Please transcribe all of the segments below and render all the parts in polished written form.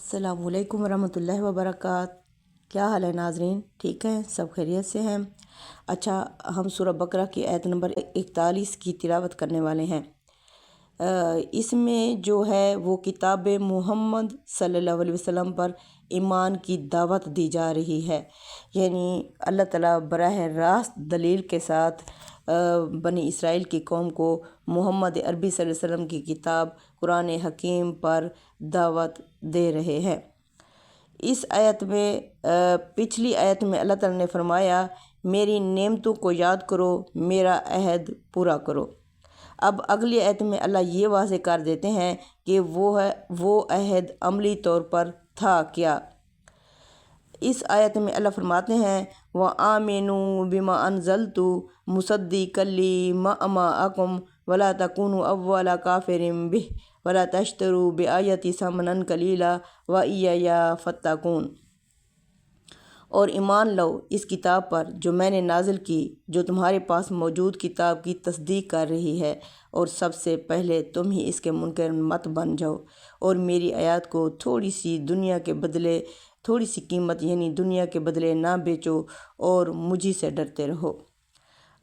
अस्सलामु अलैकुम वरहमतुल्लाहि वबरकात। क्या हाल है नाजरीन, ठीक हैं, सब खैरियत से हैं। अच्छा, हम सूरह बकरा की आयत नंबर 41 की तिलावत करने वाले हैं। इसमें जो है वो किताब मोहम्मद सल्लल्लाहु अलैहि वसल्लम पर ईमान की दावत दी जा रही है। यानी अल्लाह ताला बराह रास्त दलील के साथ बनी इसराइल की कौम को मोहम्मद अरबी सल्लल्लाहु अलैहि वसल्लम की किताब कुरान हकीम पर दावत दे रहे हैं। इस आयत में पिछली आयत में अल्लाह ताला ने फरमाया, मेरी नेमतों को याद करो, मेरा अहद पूरा करो। अब अगली आयत में अल्लाह ये वाज़े कर देते हैं कि वो अहद अमली तौर पर था क्या। इस आयत में अल्लाह फरमाते हैं, व आमिनू बिमा अनज़लतु मुसद्दिक़न लिमा मअकुम वला तकुनु अव्वला काफ़िरिन बिह वला तश्तरू बिआयति समनन कलीला व इय्या फत्तकून। और ईमान लो इस किताब पर जो मैंने नाजिल की, जो तुम्हारे पास मौजूद किताब की तस्दीक कर रही है, और सबसे पहले तुम ही इसके मुनकर मत बन जाओ, और मेरी आयत को थोड़ी सी दुनिया के बदले थोड़ी सी कीमत यानी दुनिया के बदले ना बेचो, और मुझी से डरते रहो।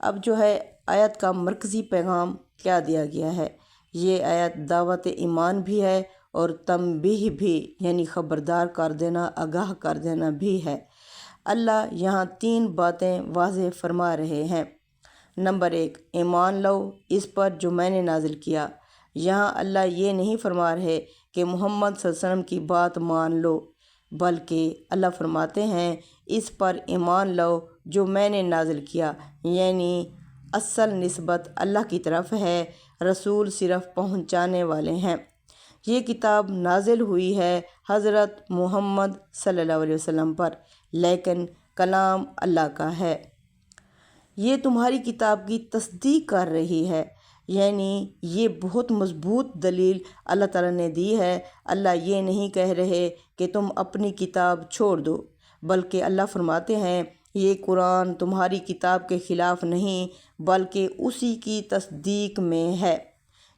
अब जो है आयत का मरकज़ी पैगाम क्या दिया गया है। ये आयत दावत ईमान भी है और तंबीह भी यानी ख़बरदार कर देना, आगाह कर देना भी है। अल्लाह यहाँ 3 बातें वाज़ेह फरमा रहे हैं। नंबर 1, ईमान लो इस पर जो मैंने नाजिल किया। यहाँ अल्लाह ये नहीं फरमा रहे कि मोहम्मद सल्लल्लाहु अलैहि वसल्लम की बात मान लो, बल्कि अल्लाह फरमाते हैं इस पर ईमान लो जो मैंने नाजिल किया, यानी असल निस्बत अल्लाह की तरफ है, रसूल सिर्फ पहुँचाने वाले हैं। ये किताब नाजिल हुई है हज़रत मोहम्मद सल्लल्लाहु अलैहि वसल्लम पर, लेकिन कलाम अल्लाह का है। ये तुम्हारी किताब की तस्दीक कर रही है, यानी ये बहुत मज़बूत दलील अल्लाह ताला ने दी है। अल्लाह ये नहीं कह रहे कि तुम अपनी किताब छोड़ दो, बल्कि अल्लाह फरमाते हैं ये कुरान तुम्हारी किताब के ख़िलाफ़ नहीं, बल्कि उसी की तस्दीक में है।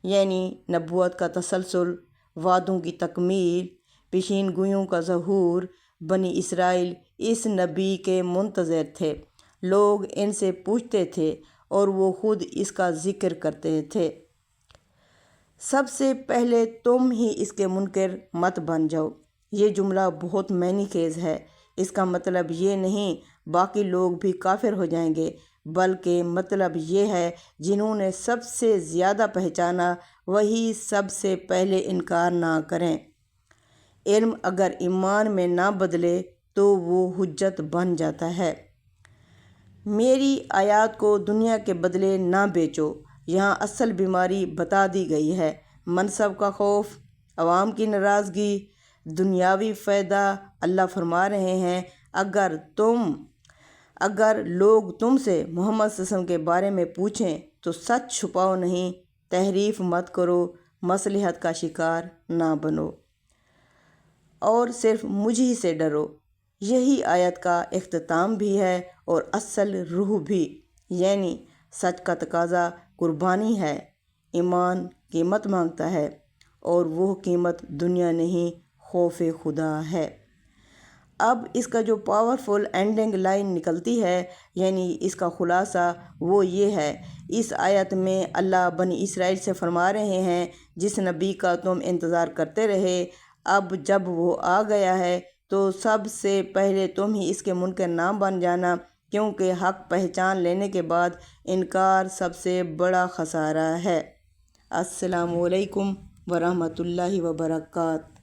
यानी नबूवत का तसलसल, वादों की तकमील, पेशीन गोइयों का ज़हूर। बनी इसराइल इस नबी के मुंतज़िर थे। लोग इनसे पूछते थे और वो ख़ुद इसका ज़िक्र करते थे। सबसे पहले तुम ही इसके मुनकर मत बन जाओ। ये जुमला बहुत मैनी खेज़ है। इसका मतलब ये नहीं बाकी लोग भी काफिर हो जाएंगे, बल्कि मतलब ये है जिन्होंने सबसे ज़्यादा पहचाना वही सबसे पहले इनकार ना करें। इल्म अगर ईमान में ना बदले तो वो हुज्जत बन जाता है। मेरी आयत को दुनिया के बदले ना बेचो। यहाँ असल बीमारी बता दी गई है। मनसब का खौफ, अवाम की नाराज़गी, दुनियावी फ़ायदा। अल्लाह फरमा रहे हैं अगर लोग तुमसे मोहम्मद सल्लल्लाहु अलैहि वसल्लम के बारे में पूछें तो सच छुपाओ नहीं, तहरीफ मत करो, मसलहत का शिकार ना बनो, और सिर्फ मुझी से डरो। यही आयत का इख्तिताम भी है और असल रूह भी, यानी सच का तकाजा कुर्बानी है। ईमान कीमत मांगता है और वो कीमत दुनिया नहीं, खौफ खुदा है। अब इसका जो पावरफुल एंडिंग लाइन निकलती है, यानी इसका ख़ुलासा वो ये है। इस आयत में अल्लाह बनी इसराइल से फरमा रहे हैं जिस नबी का तुम इंतज़ार करते रहे, अब जब वो आ गया है तो सबसे पहले तुम ही इसके मुनकर ना बन जाना, क्योंकि हक़ पहचान लेने के बाद इनकार सबसे बड़ा ख़सारा है। अस्सलामु अलैकुम वरहमतुल्लाहि वबरकात।